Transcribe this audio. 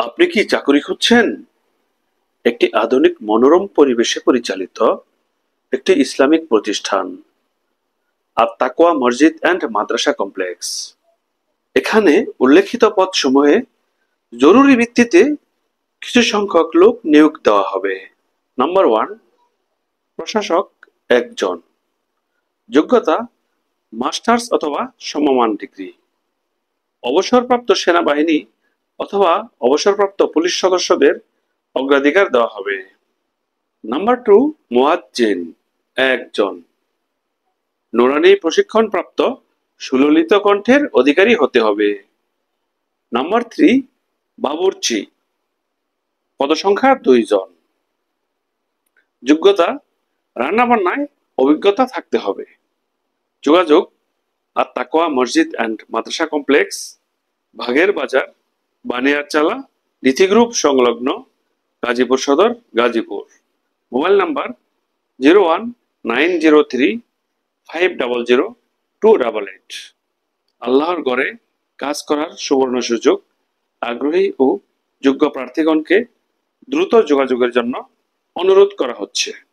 আপনি কি চাকরি খুঁজছেন? একটি আধুনিক মনোরম পরিবেশে পরিচালিত একটি ইসলামিক প্রতিষ্ঠান, আত-তাকওয়া মসজিদ অ্যান্ড মাদ্রাসা কমপ্লেক্স। এখানে উল্লেখিত পদসমূহে জরুরি ভিত্তিতে কিছু সংখ্যক লোক নিয়োগ দেওয়া হবে। নাম্বার 1, প্রশাসক 1 জন। যোগ্যতা মাস্টার্স অথবা সমমান ডিগ্রি। অবসরপ্রাপ্ত সেনাবাহিনী অথবা অবসরপ্রাপ্ত পুলিশ সদস্যদের অগ্রাধিকার দেওয়া হবে। নাম্বার 2, মুয়াজ্জিন 1 জন। নুরানী প্রশিক্ষণপ্রাপ্ত সুললিত কণ্ঠের অধিকারী হতে হবে। নাম্বার 3, বাবুর্চি, পদসংখ্যা 2 জন। যোগ্যতা রান্নাবান্নায় অভিজ্ঞতা থাকতে হবে। যোগাযোগ আত-তাকওয়া মসজিদ অ্যান্ড মাদ্রাসা কমপ্লেক্স, ভাগের বাজার, বানিয়ারচালা, নীতি গ্রুপ সংলগ্ন, গাজীপুর সদর, গাজীপুর। Mobile number 019035000288। আল্লাহর ঘরে কাজ করার সুবর্ণ সুযোগ। আগ্রহী ও যোগ্য প্রার্থীগণকে দ্রুত যোগাযোগের জন্য অনুরোধ করা হচ্ছে।